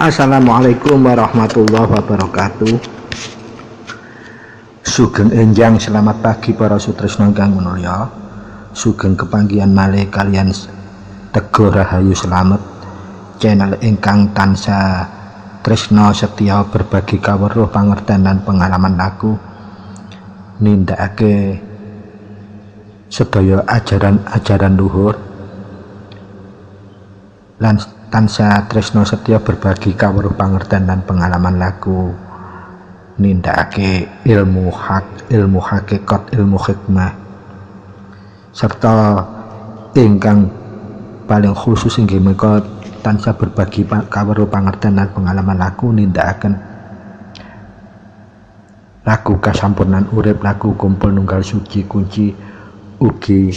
Assalamualaikum warahmatullahi wabarakatuh. Sugeng enjang selamat pagi para sutresna ingkang minulya. Sugeng kepanggihan malih kalian Tego Rahayu Slamet, channel ingkang tansah tresna setya berbagi kawruh pangerten lan pengalaman laku nindakake sedaya ajaran-ajaran luhur lan tansah tresna setya berbagi kawruh pangerten lan pengalaman laku nindakake ilmu hak, ilmu hakikat, ilmu hikmah, serta ingkang paling khusus inggih menika tansah berbagi kawruh pangerten lan pengalaman laku nindakaken laku kasampurnan urip, laku kumpul nunggal suci kunci, ugi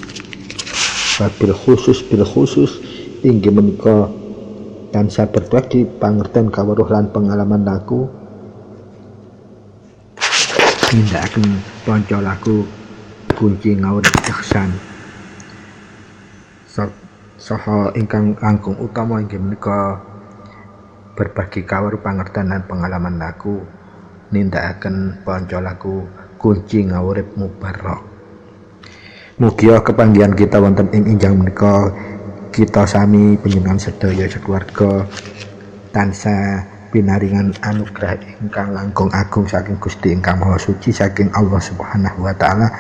bil khusus inggih menika tansah berbagi pangerten kawruh lan pengalaman laku nindakaken panca laku kunci ngawurip ihsan. Saha ingkang langkung utama inggih menika berbagi kawruh pangerten lan pengalaman laku nindakaken panca laku kunci ngawurip mubarok. Mugi kepanggihan kita wonten ing enjang menika kita sami panjenengan sedaya sekeluarga tansah pinaringan anugerah ingkang langkung agung saking Gusti ingkang Maha Suci, saking Allah Subhanahu wa taala,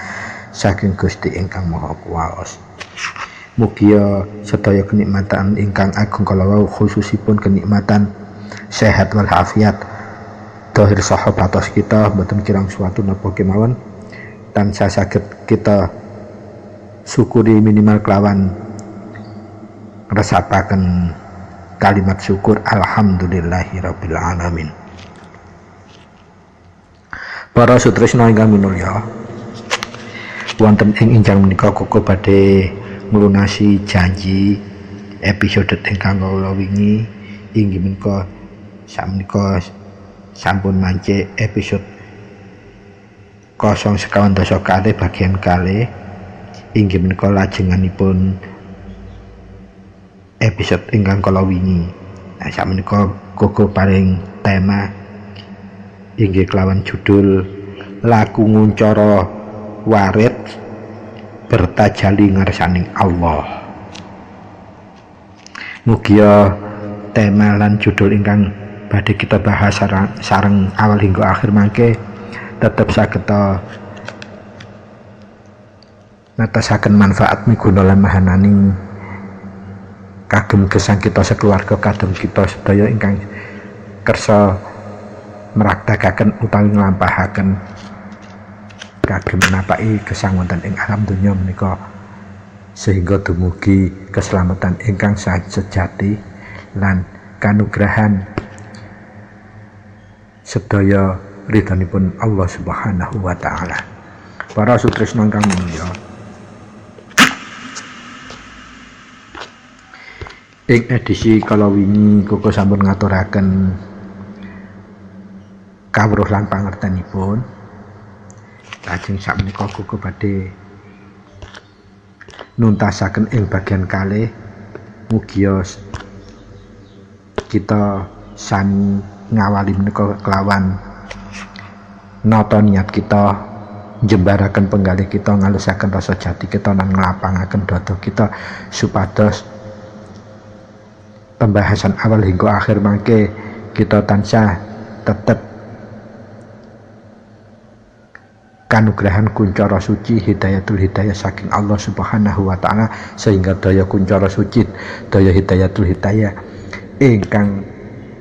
saking Gusti ingkang Maha Kuwaos. Mugi sedaya kenikmatan ingkang agung kalawau khususipun kenikmatan sehat wal afiat dohir sahabatos kita boten kirang suatu napa kemawon tansah saged kita syukuri minimal kelawan resapaken kalimat syukur alhamdulillahirabbil alamin. Para sutresna ingkang minulya, wonten ing enjang menika koko badhe nglunasi janji episode ingkang kala wingi inggih menika sakmenika sampun mancik episode 0 sekawan dasa kalih bagian kalih inggih menika lajenganipun episode ingkang kala wingi. Nah, sakmenika koko paring tema inggih kelawan judul laku nguncara warid bertajali ngarsaning Allah. Mugi tema lan judul ingkang badhe kita bahas sareng awal hingga akhir mangke tetep saged natasaken manfaat miguna lan mahananing kagem gesang kita sekeluarga, kagem kita sedaya ingkang kersa meraktakaken utawi nglampahaken kagem menapaki gesang wonten ing alam donya menika sehingga dumugi keselamatan ingkang sejati lan kanugrahan sedaya ridhonipun Allah Subhanahu wa taala. Para sutresna ingkang minulya, ing edisi kala wingi koko sampun ngaturaken kawruh lan pangertenipun. Lajeng sakmenika koko badhe nuntasaken ing bagian kalih. Mugi kita sami ngawali menika kelawan nata niat kita, njembaraken penggalih kita, ngalusaken rasa jati kita lan nglapangaken dada kita supados pembahasan awal hingga akhir mangke kita tansah tetep kanugrahan kuncara suci hidayatul hidayah saking Allah Subhanahu wa taala, sehingga daya kuncara suci daya hidayatul hidayah ingkang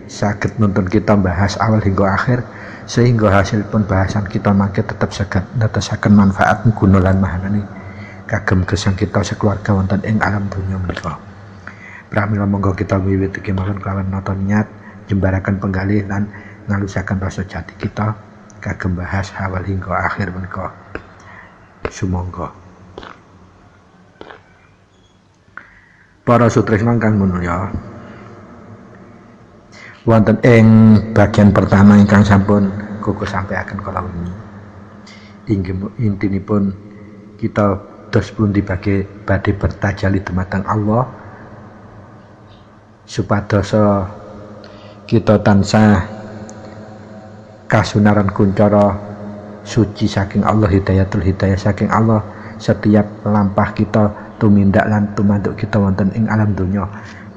saged nuntun kita bahas awal hingga akhir, sehingga hasil pembahasan kita mangke tetap saged natasaken manfaat guna lan mahanane kagem gesang kita sekeluarga wonten ing alam dunya menika. Pramila monggo kita wiwiti kemawon kelawan nata niat jembaraken penggalih lan ngalusaken rasa jati kita kagem bahas awal hingga akhir menika. Sumangga. Para sutresna ingkang minulya, wonten ing bagian pertama ingkang sampun koko sampaiaken kala wingi inggih intinipun kita dos pundi badhe bertajali dumateng Allah supados kita tansah kasunaran kuncara suci saking Allah, hidayatul hidayah saking Allah setiap lampah kita tumindak lan tumanduk kita wonten ing alam donya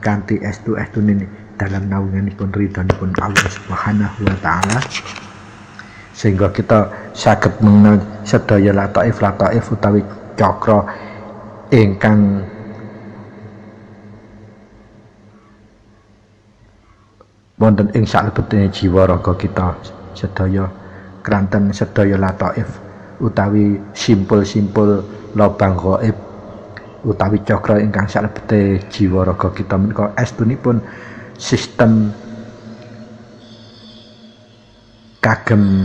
kanthi estu-estune dalam naunganipun ridhonipun Allah Subhanahu wa taala, sehingga kita saged mengenal sedaya lataif utawi cakra ingkang wonten ing salebetine jiwa raga kita sedaya, kranten sedaya lataif utawi simpul-simpul lobang gaib utawi cakra ingkang salebete jiwa raga kita menika estunipun sistem kagem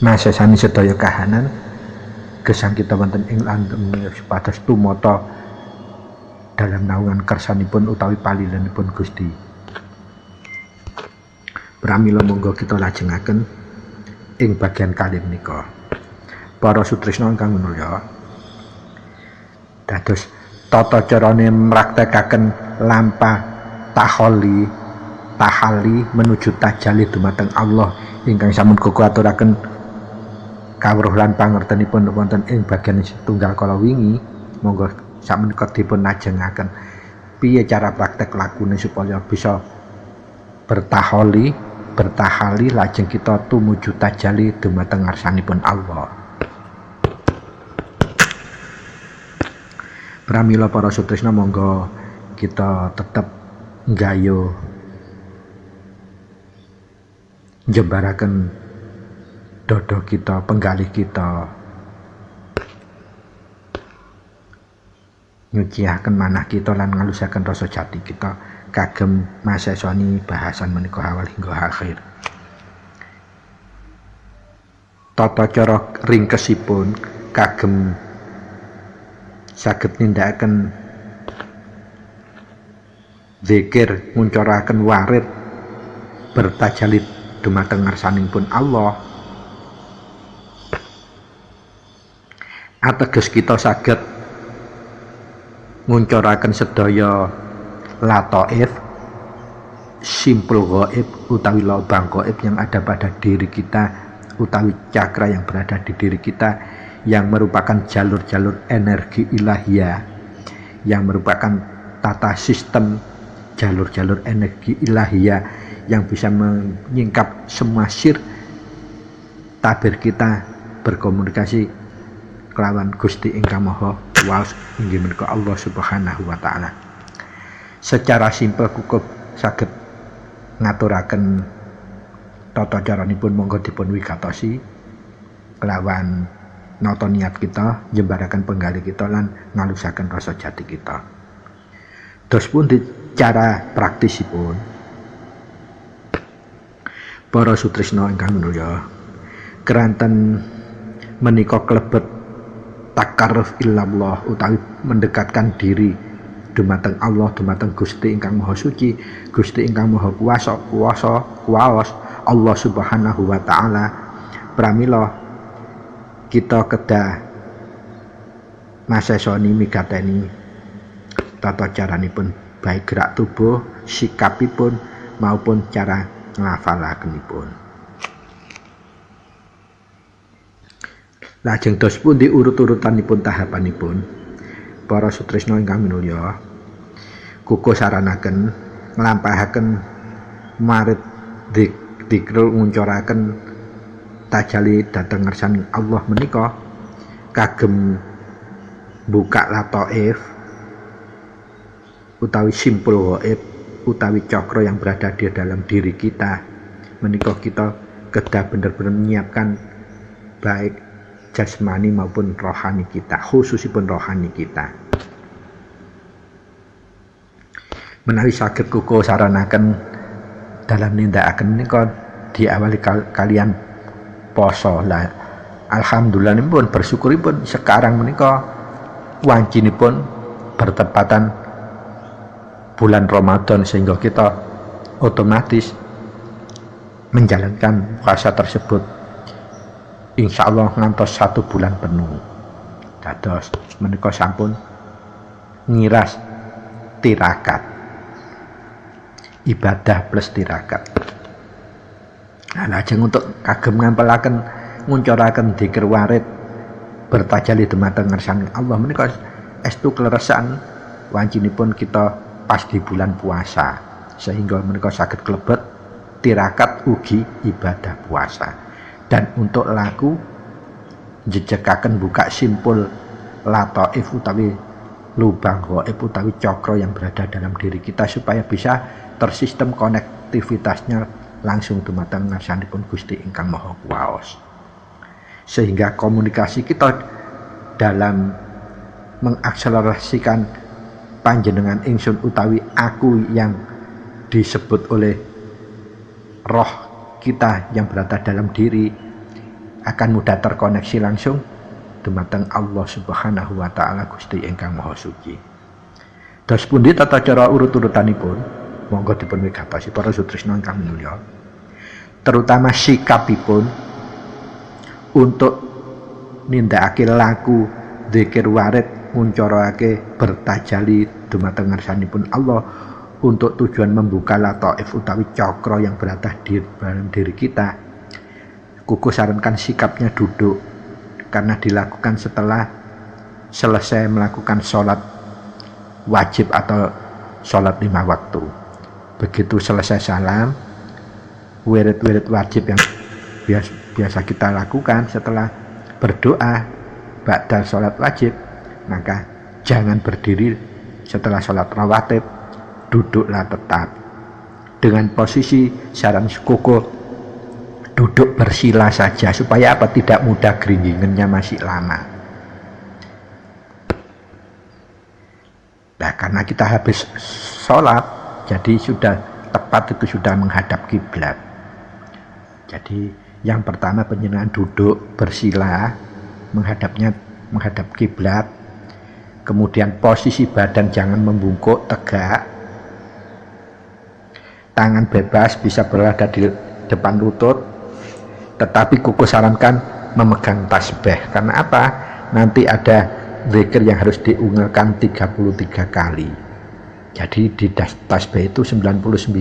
masesani sedaya kahanan gesang kita wonten ing langgeng supados tumata dalam naungan kersanipun utawi palilanipun Gusti. Pramila monggo kita lajengaken ing bagian kalih menika. Para sutresna ingkang minulya, dados tata carane mraktekaken lampah tahalli menuju tajalli dumateng Allah ingkang sampun kula aturaken kawruh lan pangertenipun wonten ing bagian setunggal kala wingi. Monggo sakmenika dipun lajengaken piye cara praktek lakune supaya bisa bertahalli lajeng kita tumuju tajalli dumateng ngarsanipun Allah. Pramila para sutresna monggo kita tetep nggayo njembaraken dodo kita, penggalih kita, nyuciaken manah kita lan ngalusaken rasa jati kita kagem masesoni bahasan menika awal hingga akhir. Tata cara ringkesipun kagem saged nindakaken zikir, nguncaraken warid bertajalid dumateng ngarsanipun Allah. Ateges kita saged nguncaraken sedaya lataif, simpul gaib utawi lobang gaib yang ada pada diri kita, utawi cakra yang berada di diri kita, yang merupakan jalur-jalur energi ilahiyah, yang merupakan tata sistem jalur-jalur energi ilahiyah yang bisa menyingkap semua sir tabir kita berkomunikasi kelawan Gusti ingkang Maha Kuwasa inggih menika Allah Subhanahu wa taala. Secara simpel cukup saged ngaturaken tata caranipun monggo dipun wigatosi kelawan nata niat kita, jembaraken penggalih kita lan ngalusaken rasa jati kita. Terus pun di cara praktisipun para sutresna ingkang minulya, keranten menika klebet takarruf illallah utawi mendekatkan diri dumateng Allah, dumateng Gusti ingkang Maha Suci, Gusti ingkang Maha Kuwasa, Allah Subhanahu wa taala. Pramila kita kedah masesoni migateni tata caranipun baik gerak tubuh, sikapipun maupun cara ngafalakenipun. Lajeng dos pun diurut-urutanipun tahapanipun para sutresna ingkang minulya, kuku saranaken nglampahaken marit dikrul nguncaraken tajalli dhateng ngarsaning Allah menika kagem buka lataif utawi simpul gaib utawi cakra yang berada di dalam diri kita menika kita kedah bener-bener menyiapkan baik jasmani maupun rohani kita, khususipun rohani kita. Menawi saged kuku saranaken dalam nindakaken menika diawali kalian poso lah. Alhamdulillah pun bersyukuripun sekarang menika wancinipun bertepatan bulan Ramadan sehingga kita otomatis menjalankan puasa tersebut insya Allah ngantos 1 bulan penuh. Dados menika sampun ngiras tirakat ibadah plus tirakat. Nah, lajeng untuk kagem ngampelaken nguncuraken dzikir warid bertajali dumateng ngersani Allah menika estu kleresan wancinipun kita pas di bulan puasa, sehingga menika saged klebet tirakat ugi ibadah puasa. Dan untuk laku jejekaken buka simpul lataif utawi lubang ghaib utawi cakra yang berada dalam diri kita supaya bisa tersistem konektivitasnya langsung dumateng ngarsanipun Gusti ingkang Maha Kuwaos. Sehingga komunikasi kita dalam mengakselerasikan panjenengan ingsun utawi aku yang disebut oleh roh kita yang berada dalam diri akan mudah terkoneksi langsung dumateng Allah Subhanahu wa taala Gusti ingkang Maha Suci. Dos pundi tata cara urut-urutanipun monggo dipun wigatosi para sutresna ingkang mulya. Terutama sikapipun untuk nindakake laku dzikir warid nguncarake bertajali dumateng ngarsanipun Allah untuk tujuan membuka lataif utawi cakra yang berada di dalam diri kita. Kuku sarankan sikapnya duduk karena dilakukan setelah selesai melakukan sholat wajib atau sholat 5 waktu. Begitu selesai salam, wirid-wirid wajib yang biasa kita lakukan setelah berdoa ba'da sholat wajib, maka jangan berdiri setelah sholat rawatib, duduklah tetap dengan posisi saran kuku duduk bersila saja supaya apa, tidak mudah geringingannya masih lama. Nah, karena kita habis sholat jadi sudah tepat itu sudah menghadap kiblat. Jadi yang pertama panjenengan duduk bersila menghadap kiblat. Kemudian posisi badan jangan membungkuk, tegak. Tangan bebas bisa berada di depan lutut. Tetapi kuku sarankan memegang tasbih. Karena apa? Nanti ada zikir yang harus diunggulkan 33 kali. Jadi di tasbih itu 99.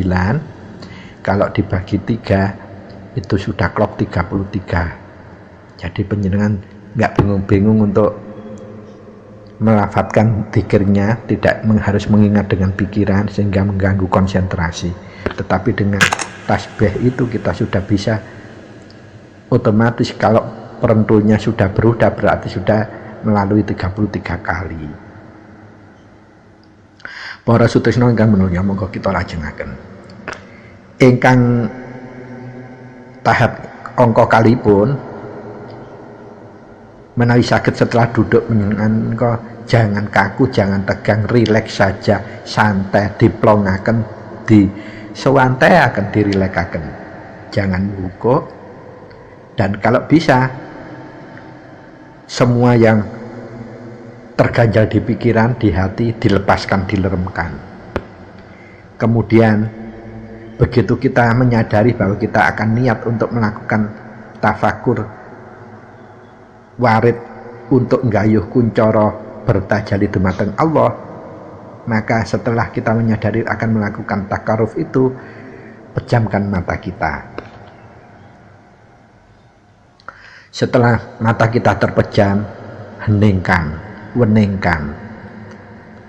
Kalau dibagi 3 itu sudah klop 33. Jadi panjenengan nggak bingung-bingung untuk melafadzkan zikirnya, tidak harus mengingat dengan pikiran sehingga mengganggu konsentrasi. Tetapi dengan tasbih itu kita sudah bisa otomatis, kalau perentulnya sudah berudah berarti sudah melalui 33 kali. Para sutresna ingkang menulya monggo kita lajengaken. Ingkang tahap angka kalipun menawi saged setelah duduk menengan jangan kaku, jangan tegang, rileks saja, santai, diplongaken, disewanteaken, dirilekaken. Jangan bungkuk. Dan kalau bisa semua yang terganjal di pikiran, di hati dilepaskan, dileremkan. Kemudian begitu kita menyadari bahwa kita akan niat untuk melakukan tafakur warid untuk nggayuh kuncoro bertajali dumateng Allah, maka setelah kita menyadari akan melakukan takaruf itu, pejamkan mata kita. Setelah mata kita terpejam, heningkan, weningkan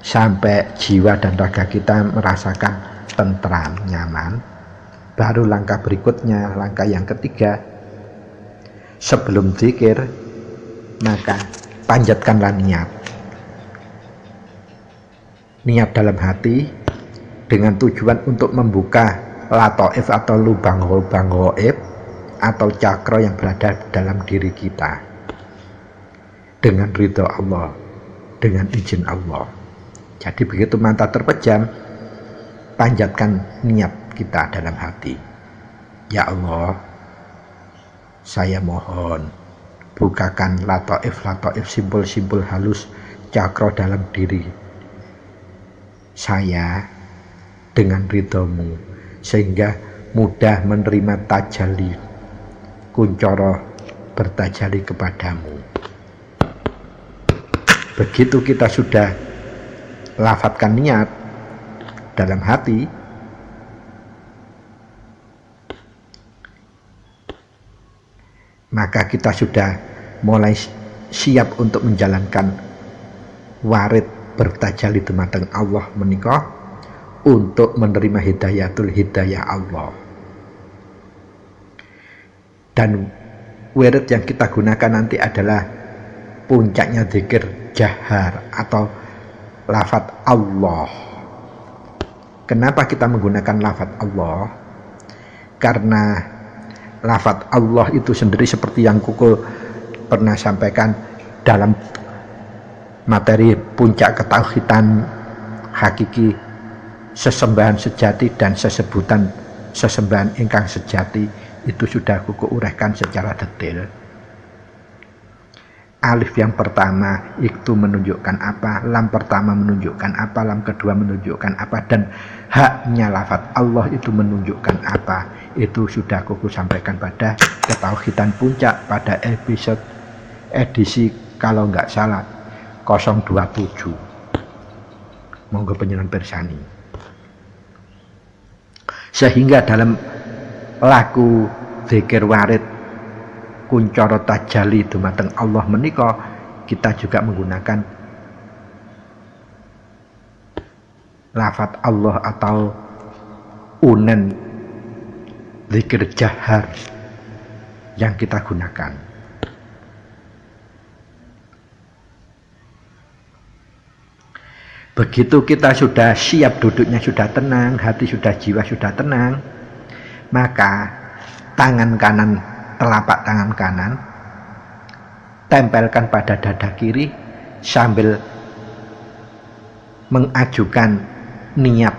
sampai jiwa dan raga kita merasakan tentram, nyaman. Baru langkah berikutnya, langkah yang ketiga, sebelum zikir maka panjatkanlah niat dalam hati dengan tujuan untuk membuka lataif atau lubang-lubang ghaib atau cakra yang berada dalam diri kita dengan ridho Allah, dengan izin Allah. Jadi begitu mata terpejam, panjatkan niat kita dalam hati. Ya Allah, saya mohon bukakan lataif, simpul-simpul halus cakra dalam diri saya dengan ridhomu, sehingga mudah menerima tajalli kuncoro bertajali kepadamu. Begitu kita sudah lafadzkan niat dalam hati, maka kita sudah mulai siap untuk menjalankan warid bertajalli dumateng Allah menika untuk menerima hidayah Allah. Dan wirid yang kita gunakan nanti adalah puncaknya zikir jahar atau lafaz Allah. Kenapa kita menggunakan lafaz Allah? Karena lafaz Allah itu sendiri seperti yang Kuku pernah sampaikan dalam materi puncak ketauhidan hakiki, sesembahan sejati dan sesebutan sesembahan ingkang sejati, itu sudah Kuku uraikan secara detail. Alif yang pertama itu menunjukkan apa, lam pertama menunjukkan apa, lam kedua menunjukkan apa, dan haknya lafaz Allah itu menunjukkan apa. Itu sudah Kuku sampaikan pada ketauhidan puncak pada episode edisi kalau nggak salah 027. Monggo panjenengan pirsani. Sehingga dalam laku zikir warid kuncara tajalli dumateng Allah menika kita juga menggunakan lafaz Allah atau unen zikir jahar yang kita gunakan. Begitu kita sudah siap, duduknya sudah tenang, hati sudah, jiwa sudah tenang, maka tangan kanan, telapak tangan kanan tempelkan pada dada kiri sambil mengajukan niat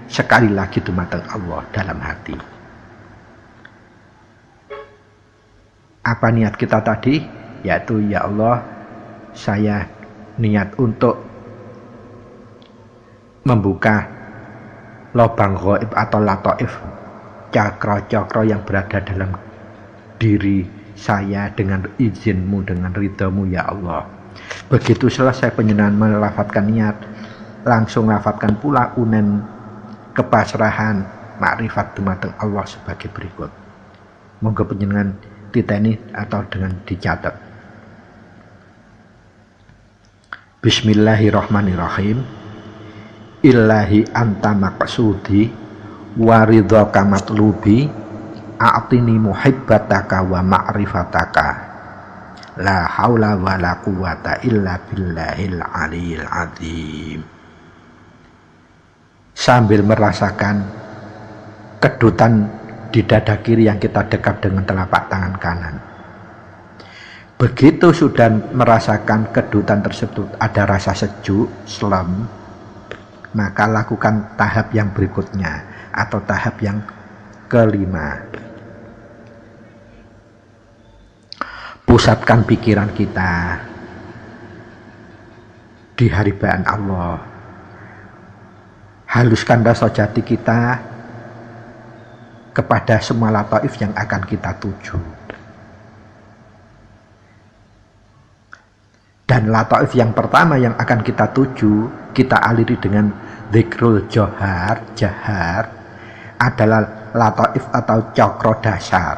sekali lagi dumateng Allah dalam hati. Apa niat kita tadi? Yaitu, ya Allah, saya niat untuk membuka lubang ghaib atau lataif cakra-cakra yang berada dalam diri saya dengan izinmu, dengan ridhamu ya Allah. Begitu selesai panjenengan melafadzkan niat, langsung lafadzkan pula unen kepasrahan makrifat dumateng Allah sebagai berikut. Monggo panjenengan titeni atau dengan dicatat. Bismillahirrahmanirrahim. Ilahi anta maqsudi wa ridhaka matlubi a'tini muhibbataka wa ma'rifataka la haula wa la quwata illa billahil aliyil azim. Sambil merasakan kedutan di dada kiri yang kita dekap dengan telapak tangan kanan. Begitu sudah merasakan kedutan tersebut ada rasa sejuk, slem, maka lakukan tahap yang berikutnya atau tahap yang kelima. Pusatkan pikiran kita di haribaan Allah. Haluskan rasa jati kita kepada semua lataif yang akan kita tuju. Dan lataif yang pertama yang akan kita tuju, kita aliri dengan zikrul jahar adalah lataif atau cakra dasar.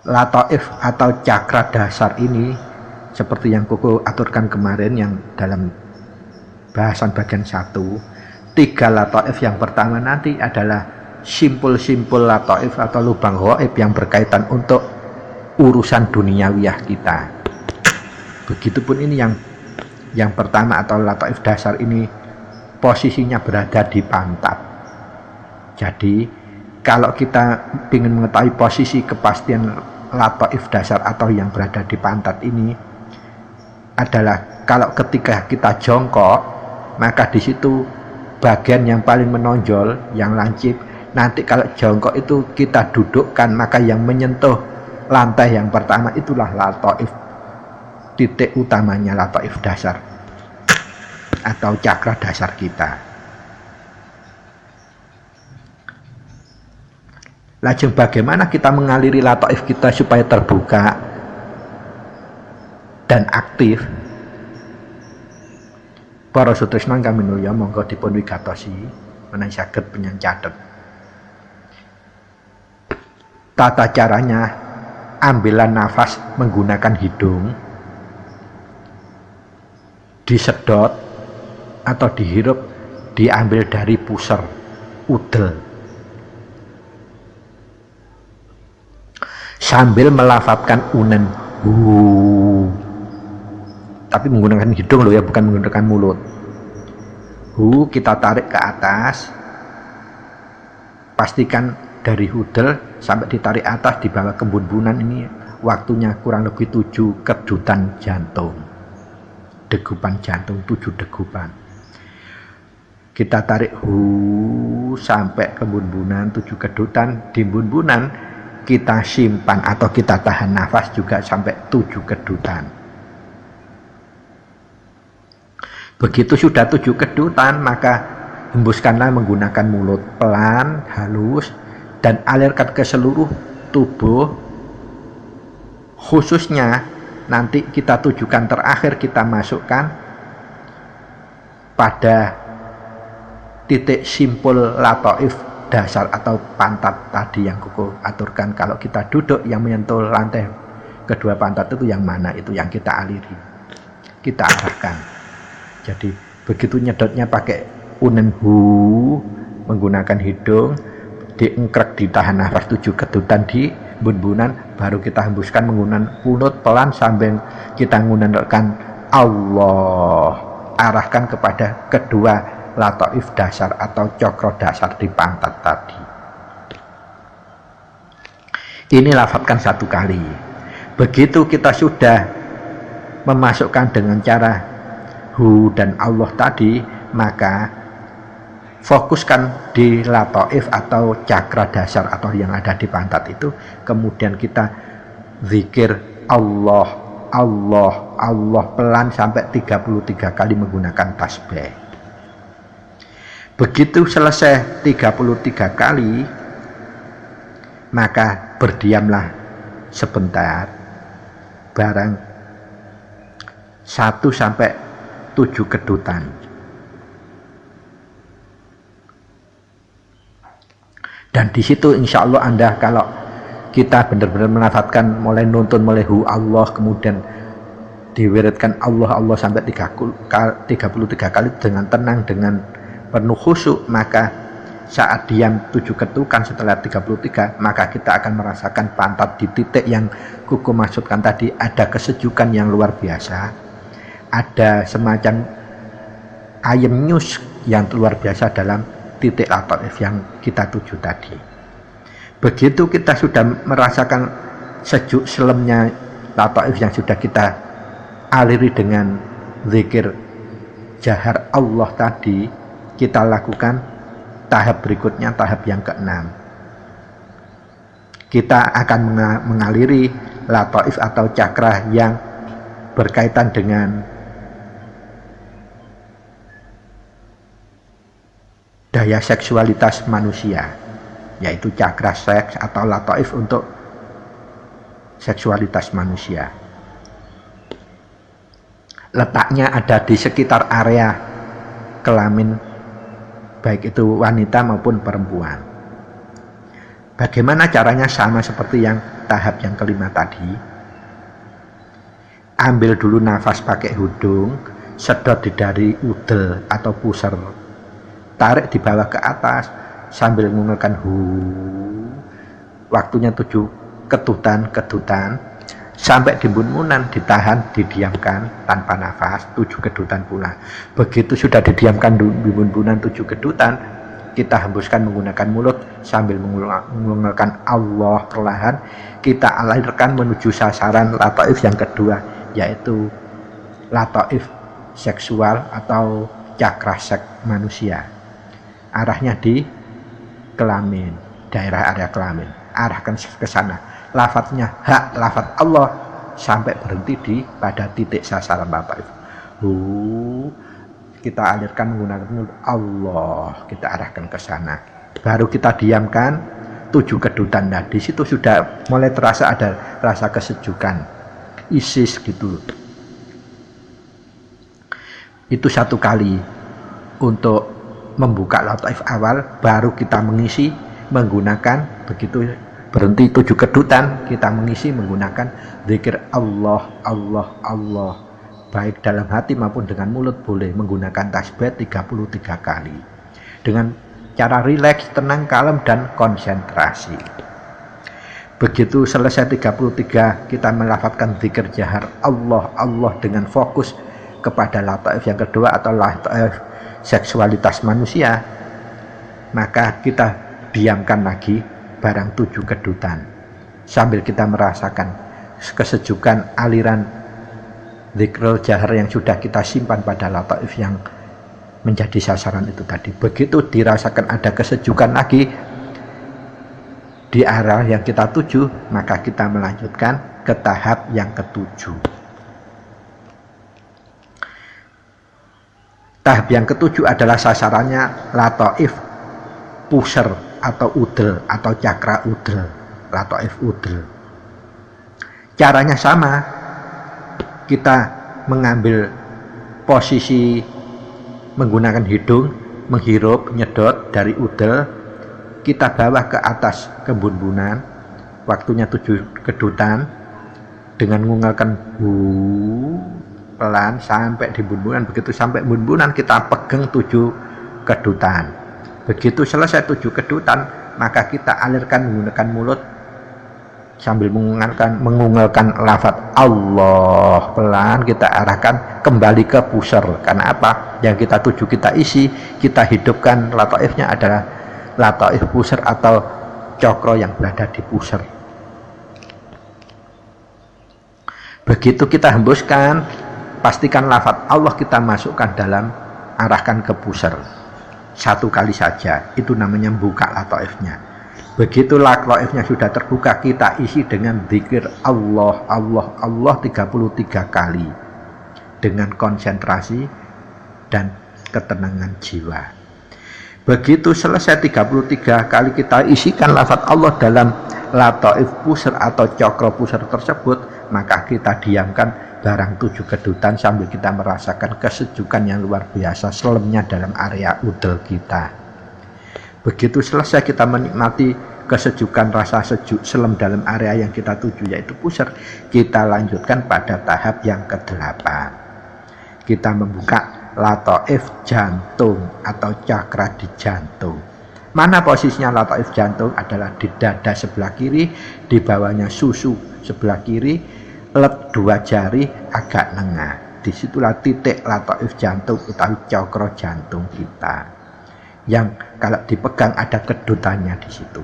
Lataif atau cakra dasar ini seperti yang Kuku aturkan kemarin yang dalam bahasan bagian 1, 3 lataif yang pertama nanti adalah simpul-simpul lataif atau lubang ghaib yang berkaitan untuk urusan duniawiyah kita. Begitupun ini yang pertama atau lataif dasar ini posisinya berada di pantat. Jadi kalau kita ingin mengetahui posisi kepastian lataif dasar atau yang berada di pantat ini adalah kalau ketika kita jongkok, maka di situ bagian yang paling menonjol, yang lancip, nanti kalau jongkok itu kita dudukkan, maka yang menyentuh lantai yang pertama itulah lataif, titik utamanya lataif dasar atau cakra dasar kita. Lajeng bagaimana kita mengaliri lataif kita supaya terbuka dan aktif? Para sutresna kami mulya, monggo dipun wigatosi menawi saged penyancatet. Tata caranya, ambilan nafas menggunakan hidung, disedot atau dihirup, diambil dari puser, udel, sambil melafalkan unen, tapi menggunakan hidung loh ya, bukan menggunakan mulut. Kita tarik ke atas, pastikan dari udel sampai ditarik atas di bawah kembun-bunan ini waktunya kurang lebih 7 kedutan jantung, degupan jantung, 7 degupan. Kita tarik sampai kembun-bunan 7 kedutan, di bun-bunan kita simpan atau kita tahan nafas juga sampai 7 kedutan. Begitu sudah 7 kedutan, maka hembuskanlah menggunakan mulut pelan, halus, dan alirkan ke seluruh tubuh. Khususnya nanti kita tujukan terakhir, kita masukkan pada titik simpul lataif dasar atau pantat tadi yang kuku aturkan. Kalau kita duduk, yang menyentuh lantai kedua pantat itu yang mana, itu yang kita aliri, kita arahkan. Jadi begitu nyedotnya pakai unen menggunakan hidung, diengkrek, ditahan nafas 7 kedutan di bun-bunan, baru kita hembuskan menggunakan mulut pelan sambil kita menggunakan Allah, arahkan kepada kedua lataif dasar atau cokro dasar di pantat tadi. Ini lafadzkan 1 kali. Begitu kita sudah memasukkan dengan cara dan Allah tadi, maka fokuskan di lataif atau cakra dasar atau yang ada di pantat itu. Kemudian kita zikir Allah, Allah, Allah pelan sampai 33 kali menggunakan tasbih. Begitu selesai 33 kali, maka berdiamlah sebentar, barang 1 sampai 7 kedutan. Dan di situ insya Allah Anda, kalau kita benar-benar melafadzkan, mulai nuntun, mulai Allah, kemudian diwiridkan Allah, Allah sampai 33 kali dengan tenang, dengan penuh khusyuk, maka saat diam 7 ketukan setelah 33, maka kita akan merasakan pantat di titik yang kuku maksudkan tadi, ada kesejukan yang luar biasa, ada semacam ayam nyus yang luar biasa dalam titik lataif yang kita tuju tadi. Begitu kita sudah merasakan sejuk selemnya lataif yang sudah kita aliri dengan zikir jahar Allah tadi, kita lakukan tahap berikutnya, tahap yang ke-6. Kita akan mengaliri lataif atau cakra yang berkaitan dengan daya seksualitas manusia, yaitu cakra seks atau lataif untuk seksualitas manusia. Letaknya ada di sekitar area kelamin, baik itu wanita maupun perempuan. Bagaimana caranya? Sama seperti yang tahap yang kelima tadi. Ambil dulu nafas pakai hidung, sedot dari udel atau puser, tarik di bawah ke atas sambil mengeluarkan waktunya 7 kedutan sampai di bun-bunan, ditahan, didiamkan tanpa nafas 7 kedutan pula. Begitu sudah didiamkan di bun-bunan 7 kedutan, kita hembuskan menggunakan mulut sambil mengeluarkan Allah perlahan, kita alirkan menuju sasaran lataif yang kedua, yaitu lataif seksual atau cakra seks manusia. Arahnya di kelamin, daerah area kelamin, arahkan ke sana. Lafadznya lafadz Allah sampai berhenti di pada titik sasaran lataif. Kita alirkan menggunakan mulut Allah, kita arahkan ke sana. Baru kita diamkan 7 kedutan. Nah, di situ sudah mulai terasa ada rasa kesejukan, isis gitu. Itu 1 kali untuk membuka lataif awal, baru kita mengisi menggunakan begitu berhenti 7 kedutan, kita mengisi menggunakan zikir Allah, Allah, Allah, baik dalam hati maupun dengan mulut. Boleh menggunakan tasbih 33 kali dengan cara rileks, tenang, kalem, dan konsentrasi. Begitu selesai 33, kita melafadzkan zikir jahar Allah, Allah dengan fokus kepada lataif yang kedua atau lataif seksualitas manusia. Maka kita diamkan lagi barang 7 kedutan sambil kita merasakan kesejukan aliran zikrul jahar yang sudah kita simpan pada lataif yang menjadi sasaran itu tadi. Begitu dirasakan ada kesejukan lagi di arah yang kita tuju, maka kita melanjutkan ke tahap yang ketujuh. Tahap yang ketujuh adalah sasarannya lataif pusar atau udel atau cakra udel, lataif udel. Caranya sama, kita mengambil posisi menggunakan hidung, menghirup, nyedot dari udel, kita bawa ke atas kebunbunan, waktunya 7 kedutan, dengan mengungalkan pelan sampai di bunbunan. Begitu sampai bunbunan kita pegang 7 kedutan. Begitu selesai 7 kedutan, maka kita alirkan menggunakan mulut sambil mengungalkan lafaz Allah, pelan kita arahkan kembali ke pusar. Karena apa? Yang kita tuju, kita isi, kita hidupkan lataifnya adalah lataif pusar atau cokro yang berada di pusar. Begitu kita hembuskan, pastikan lafaz Allah kita masukkan dalam, arahkan ke pusar 1 kali saja. Itu namanya buka lataifnya. Begitu lataifnya sudah terbuka, kita isi dengan zikir Allah, Allah, Allah 33 kali dengan konsentrasi dan ketenangan jiwa. Begitu selesai 33 kali kita isikan lafaz Allah dalam lataif pusar atau cokro pusar tersebut, maka kita diamkan barang 7 kedutan sambil kita merasakan kesejukan yang luar biasa selemnya dalam area udel kita. Begitu selesai kita menikmati kesejukan, rasa sejuk selem dalam area yang kita tuju yaitu pusar, kita lanjutkan pada tahap yang ke-8. Kita membuka lataif jantung atau cakra di jantung. Mana posisinya lataif jantung? Adalah di dada sebelah kiri, di bawahnya susu sebelah kiri, let 2 jari agak nengah. Disitulah titik lataif jantung utawi cakra jantung kita, yang kalau dipegang ada kedutannya di situ.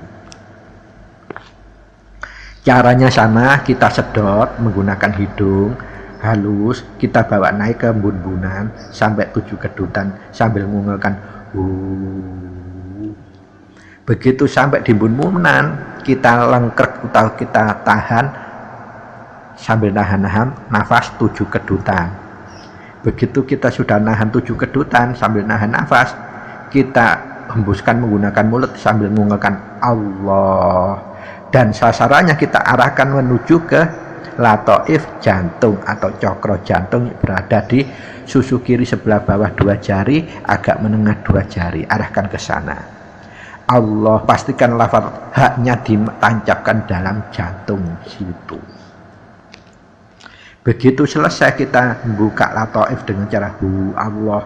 Caranya sama, kita sedot menggunakan hidung halus, kita bawa naik ke bunbunan sampai 7 kedutan sambil mengungalkan Begitu sampai di bunbunan, kita lengkrek atau kita tahan sambil nahan-nahan nafas 7 kedutan. Begitu kita sudah nahan 7 kedutan sambil nahan nafas, kita hembuskan menggunakan mulut sambil mengungalkan Allah, dan sasarannya kita arahkan menuju ke lataif jantung atau cokro jantung berada di susu kiri sebelah bawah 2 jari, agak menengah 2 jari, arahkan ke sana. Allah, pastikan lafaz haknya ditancapkan dalam jantung situ. Begitu selesai kita membuka lataif dengan cara Allah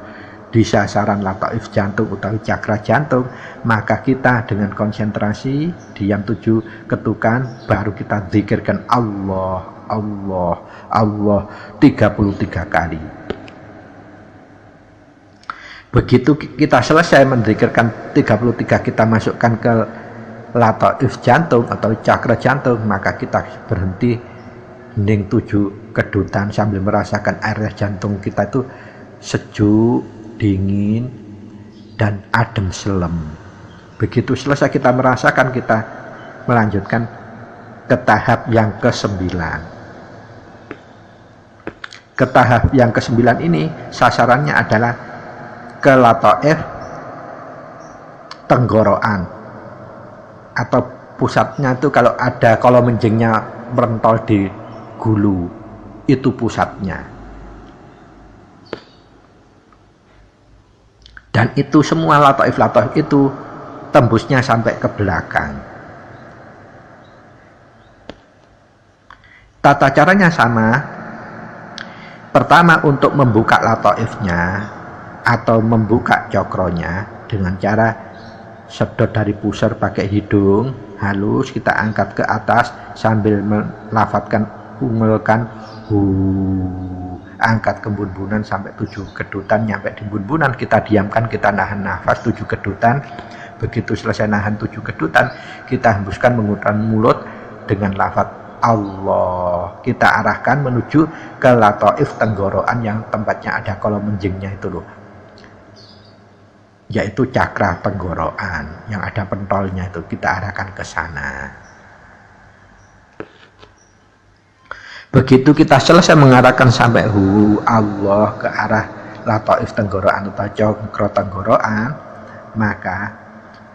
di sasaran lataif jantung utawi cakra jantung, maka kita dengan konsentrasi diam 7 ketukan, baru kita zikirkan Allah, Allah, Allah 33 kali. Begitu kita selesai menzikirkan 33, kita masukkan ke lataif jantung atau cakra jantung, maka kita berhenti hening 7 kedutan sambil merasakan area jantung kita itu sejuk, dingin, dan adem selem. Begitu selesai kita merasakan, kita melanjutkan ke tahap yang ke-9. Ke tahap yang ke-9 ini sasarannya adalah ke lataif tenggorokan atau pusatnya itu kalau ada menjengnya merentol di gulu, itu pusatnya. Dan itu semua lataif itu tembusnya sampai ke belakang. Tata caranya sama. Pertama, untuk membuka lataifnya atau membuka cokronya dengan cara sedot dari pusar pakai hidung halus, kita angkat ke atas sambil melafadzkan, ungelkan, angkat ke bun-bunan sampai 7 kedutan. Nyampe di bun-bunan kita diamkan, kita nahan nafas 7 kedutan. Begitu selesai nahan 7 kedutan, kita hembuskan menggunakan mulut dengan lafadz Allah. Kita arahkan menuju ke lataif tenggorokan yang tempatnya ada kolomenjingnya itu loh, yaitu cakra tenggorokan yang ada pentolnya itu, kita arahkan ke sana. Begitu kita selesai mengarahkan sampai Allah ke arah lataif tenggorokan atau cakra tenggorokan, maka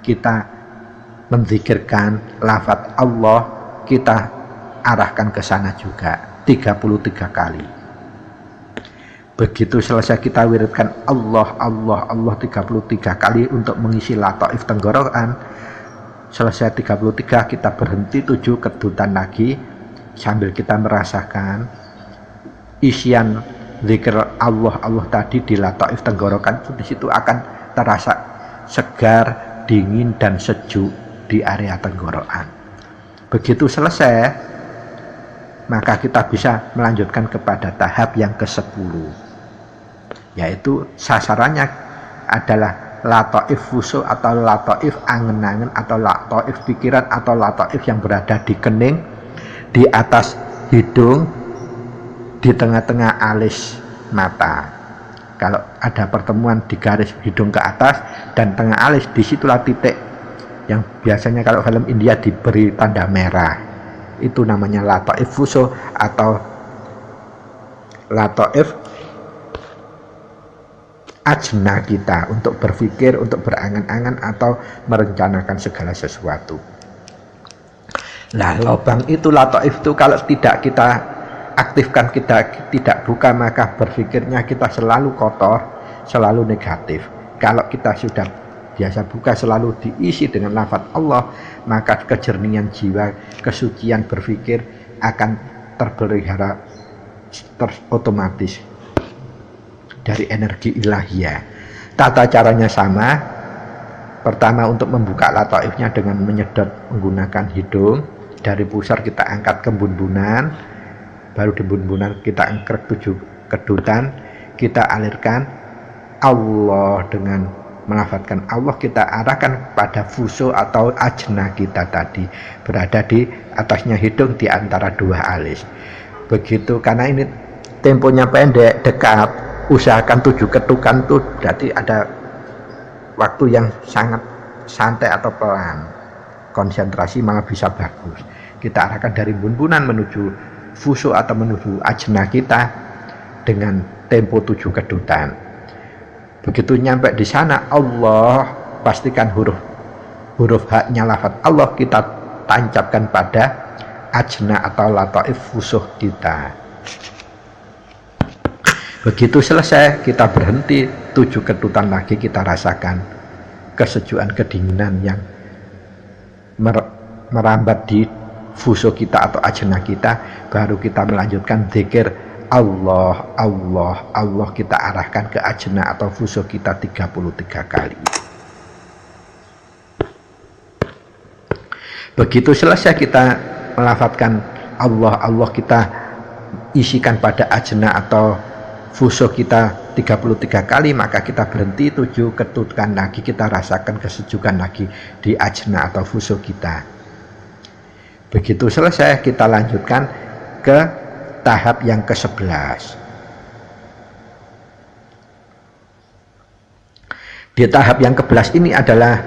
kita menzikirkan lafadz Allah, kita arahkan ke sana juga 33 kali. Begitu selesai kita wiridkan Allah, Allah, Allah 33 kali untuk mengisi lataif tenggorokan. Selesai 33, kita berhenti 7 kedutan lagi sambil kita merasakan isian zikir Allah, Allah tadi di lataif tenggorokan. Di situ akan terasa segar, dingin dan sejuk di area tenggorokan. Begitu selesai, maka kita bisa melanjutkan kepada tahap yang ke-10, yaitu sasarannya adalah lataif fusuh atau lataif angen-angen atau lataif pikiran atau lataif yang berada di kening, di atas hidung, di tengah-tengah alis mata. Kalau ada pertemuan di garis hidung ke atas dan tengah alis, disitulah titik yang biasanya kalau film India diberi tanda merah. Itu namanya lataif fusuh atau lataif ajna kita untuk berpikir, untuk berangan-angan atau merencanakan segala sesuatu. Nah, lubang itu lataif itu kalau tidak kita aktifkan, kita tidak buka, maka berpikirnya kita selalu kotor, selalu negatif. Kalau kita sudah biasa buka, selalu diisi dengan lafadz Allah, maka kejernihan jiwa, kesucian berpikir akan terpelihara otomatis dari energi ilahiyah. Tata caranya sama. Pertama, untuk membuka lataifnya dengan menyedot menggunakan hidung. Dari pusar kita angkat ke bun-bunan, baru di bun-bunan kita angkat 7 kedutan, kita alirkan Allah dengan melafadzkan Allah, kita arahkan pada fusuh atau ajna kita tadi, berada di atasnya hidung di antara 2 alis. Begitu, karena ini temponya pendek, dekat, usahakan 7 ketukan tuh, berarti ada waktu yang sangat santai atau pelan, konsentrasi malah bisa bagus. Kita arahkan dari bun-bunan menuju fusuh atau menuju ajna kita dengan tempo 7 kedutan. Begitu nyampe di sana, Allah, pastikan huruf haknya lafadz Allah kita tancapkan pada ajna atau lataif fusuh kita. Begitu selesai, kita berhenti 7 kedutan lagi, kita rasakan kesejukan, kedinginan yang merambat di fusuh kita atau ajna kita. Baru kita melanjutkan zikir Allah, Allah, Allah, kita arahkan ke ajna atau fusuh kita 33 kali. Begitu selesai kita melafadzkan Allah, Allah, kita isikan pada ajna atau fusuh kita 33 kali, maka kita berhenti 7 ketukan lagi, kita rasakan kesejukan lagi di ajna atau fusuh kita. Begitu selesai, kita lanjutkan ke tahap yang ke-11. Di tahap yang ke-11 ini adalah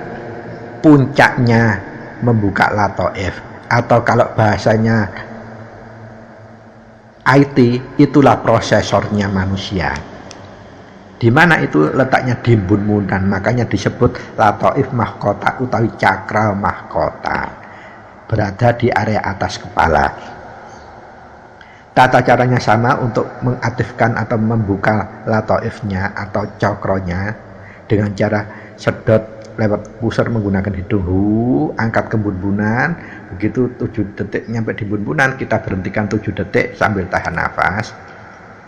puncaknya membuka lataif, atau kalau bahasanya IT, itulah prosesornya manusia. Di mana itu letaknya di bun-bunan, makanya disebut lataif mahkota utawi cakra mahkota, berada di area atas kepala. Tata caranya sama untuk mengaktifkan atau membuka lataifnya atau cokronya dengan cara sedot lewat pusar menggunakan hidung, angkat ke bunbunan. Begitu 7 detik nyampe di bunbunan, kita berhentikan 7 detik sambil tahan nafas,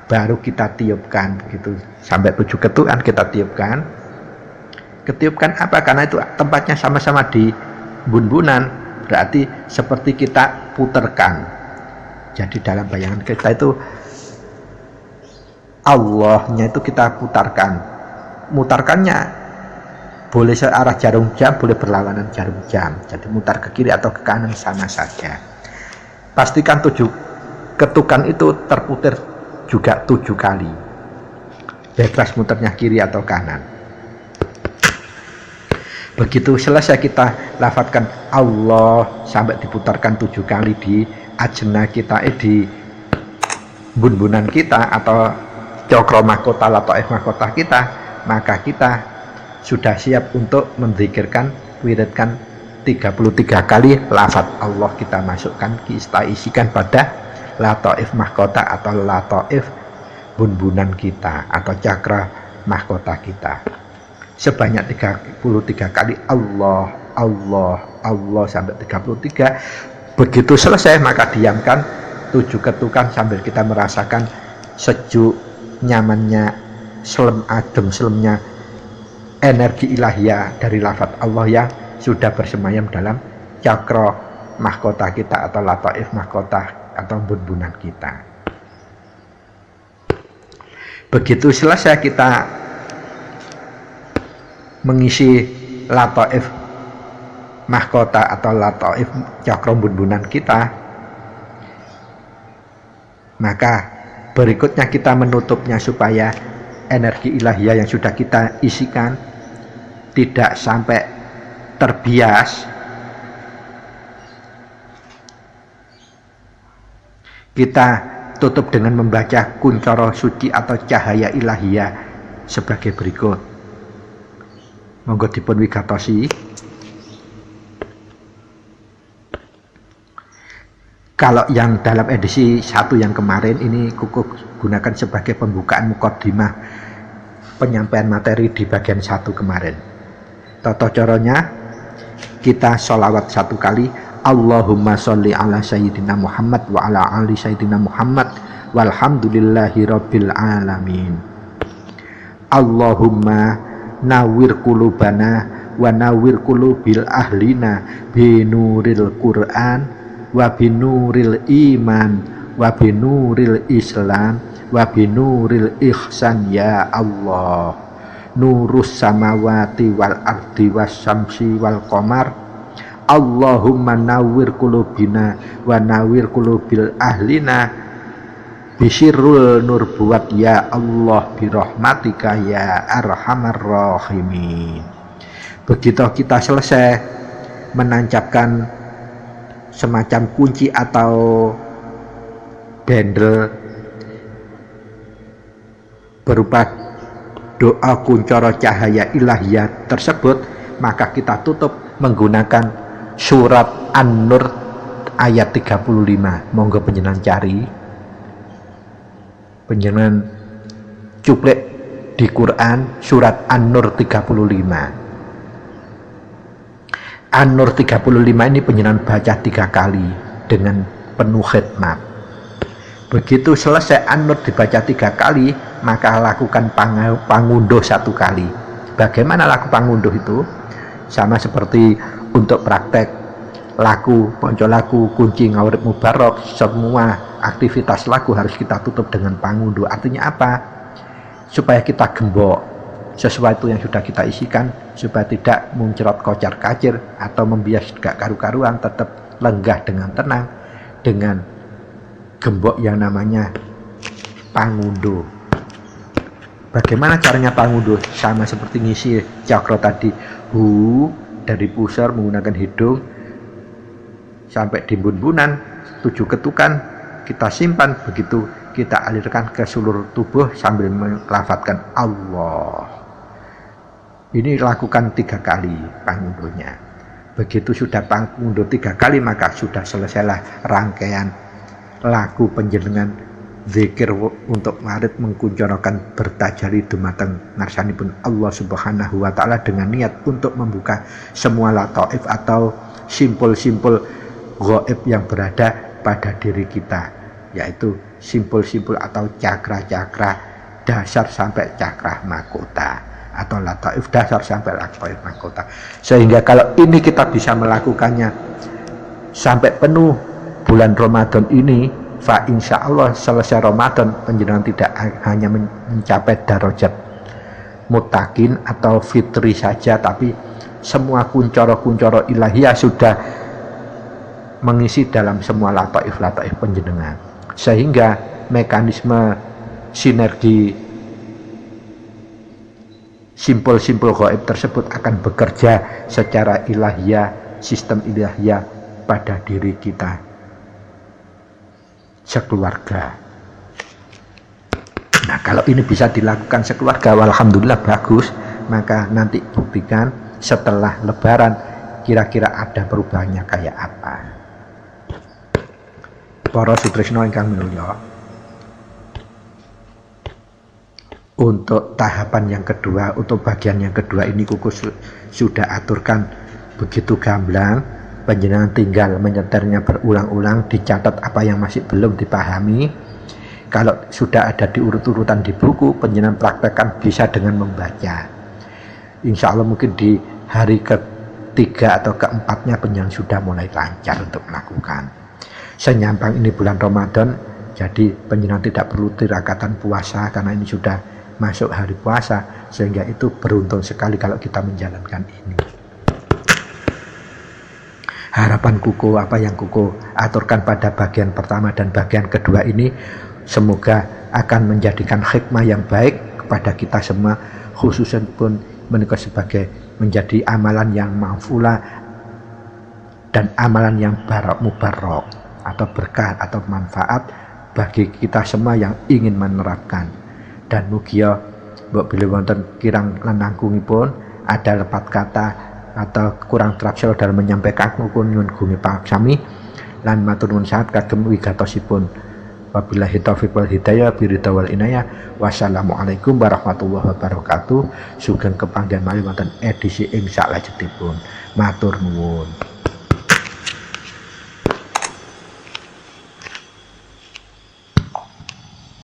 baru kita tiupkan. Begitu sampai 7 ketukan kita tiupkan. Ketiupkan apa? Karena itu tempatnya sama-sama di bunbunan, berarti seperti kita putarkan. Jadi dalam bayangan kita itu Allahnya itu kita putarkan. Mutarkannya boleh searah jarum jam, boleh berlawanan jarum jam. Jadi mutar ke kiri atau ke kanan sama saja. Pastikan 7 ketukan itu terputar juga 7 kali. Bebas muternya kiri atau kanan. Begitu selesai kita lafadzkan Allah sampai diputarkan 7 kali di ajna kita, di bunbunan kita atau cokro mahkota lataif mahkota kita, maka kita sudah siap untuk menzikirkan, wiridkan 33 kali lafaz Allah. Kita masukkan, kita isikan pada lataif mahkota atau lataif bunbunan kita atau cakra mahkota kita. Sebanyak 33 kali Allah, Allah, Allah sampai 33. Begitu selesai maka diamkan 7 ketukan sambil kita merasakan sejuk, nyamannya, selem adem, selemnya energi ilahiyah dari lafaz Allah yang sudah bersemayam dalam cakra mahkota kita atau lataif mahkota atau bunbunan kita. Begitu selesai kita mengisi lataif mahkota atau lataif cakra bunbunan kita, maka berikutnya kita menutupnya supaya energi ilahiyah yang sudah kita isikan tidak sampai terbias. Kita tutup dengan membaca kuncoro suci atau cahaya ilahiyah sebagai berikut. Monggo dipun wigatosi. Kalau yang dalam edisi 1 yang kemarin ini kuku gunakan sebagai pembukaan mukaddimah penyampaian materi di bagian 1 kemarin. Tata caranya kita sholawat 1 kali, Allahumma sholli ala sayyidina Muhammad wa ala ali sayyidina Muhammad walhamdulillahi rabbil alamin. Allahumma nawwir qulubana wa nawwir qulubil ahlina binuril Qur'an wa binuril iman wa binuril Islam wa binuril ihsan ya Allah. Nurus samawati wal ardi was syamsi wal qamar. Allahumma nawwir qulubina wa nawwir qulubil ahlina bisirrul nur buat ya Allah birahmatika ya arhamar rahimin. Begitu kita selesai menancapkan semacam kunci atau bendel berupa doa kuncoro cahaya ilahiyah tersebut, maka kita tutup menggunakan surat An-Nur ayat 35. Monggo panjenengan cari, panjenengan cuplek di Quran surat An-Nur 35. An-Nur 35 ini penjenengan baca 3 kali dengan penuh khidmat. Begitu selesai An-Nur dibaca 3 kali, maka lakukan pangunduh 1 kali. Bagaimana laku pangunduh itu? Sama seperti untuk praktek laku, ponco laku, kunci ngaurip mubarok, semua aktivitas laku harus kita tutup dengan pangunduh. Artinya apa? Supaya kita gembok sesuatu yang sudah kita isikan, supaya tidak muncrat kocar kacir atau membias gak karu-karuan, tetap lenggah dengan tenang dengan gembok yang namanya pangunduh. Bagaimana caranya pangunduh? Sama seperti ngisi cakra tadi, dari pusar menggunakan hidung sampai di bunbunan 7 ketukan kita simpan, begitu kita alirkan ke seluruh tubuh sambil melafadzkan Allah. Ini lakukan 3 kali pangunduhnya. Begitu sudah pangunduh 3 kali, maka sudah selesailah rangkaian laku penjenengan zikir untuk marit mengkuncorokan bertajali dumateng ngarsanipun Allah Subhanahu wa taala dengan niat untuk membuka semua lataif atau simpul-simpul gaib yang berada pada diri kita, yaitu simpul-simpul atau cakra-cakra dasar sampai cakra mahkota atau lataif dasar sampai lataif mahkota. Sehingga kalau ini kita bisa melakukannya sampai penuh bulan Ramadan ini, fa insya Allah selesai Ramadan penjenengan tidak hanya mencapai darajat mutakin atau fitri saja, tapi semua kuncoro-kuncoro ilahiyah sudah mengisi dalam semua lataif-lataif penjenengan, sehingga mekanisme sinergi simpul-simpul gaib tersebut akan bekerja secara ilahiyah, sistem ilahiyah pada diri kita sekeluarga. Nah, kalau ini bisa dilakukan sekeluarga, alhamdulillah bagus. Maka nanti buktikan setelah lebaran kira-kira ada perubahannya kayak apa. Para sutresna ingkang minulya, untuk tahapan yang kedua, untuk bagian yang kedua ini kukus sudah aturkan begitu gamblang. Panjenengan tinggal menyeternya berulang-ulang, dicatat apa yang masih belum dipahami. Kalau sudah ada diurut-urutan di buku, panjenengan praktekkan bisa dengan membaca. Insya Allah mungkin di hari ketiga atau keempatnya panjenengan sudah mulai lancar untuk melakukan. Senyampang ini bulan Ramadan, jadi panjenengan tidak perlu tirakatan puasa karena ini sudah masuk hari puasa, sehingga itu beruntung sekali kalau kita menjalankan ini. Harapan kuku, apa yang kuku aturkan pada bagian pertama dan bagian kedua ini, semoga akan menjadikan hikmah yang baik kepada kita semua, khususnya pun menikah sebagai menjadi amalan yang ma'fulah dan amalan yang mubarak atau berkah atau manfaat bagi kita semua yang ingin menerapkan. Dan mugia mbok bilih wonten kirang lanangkungipun ada lepat kata atau kurang teraksel dalam menyampaikan nyuwun gumi paksami lan matur nuwun sanget kagem wigatosipun. Wabillahi taufiq wal hidayah biridha wal inayah. Wassalamualaikum warahmatullahi wabarakatuh. Sugeng kepanggihan malih wonten edisi ing salajengipun. Matur nuwun.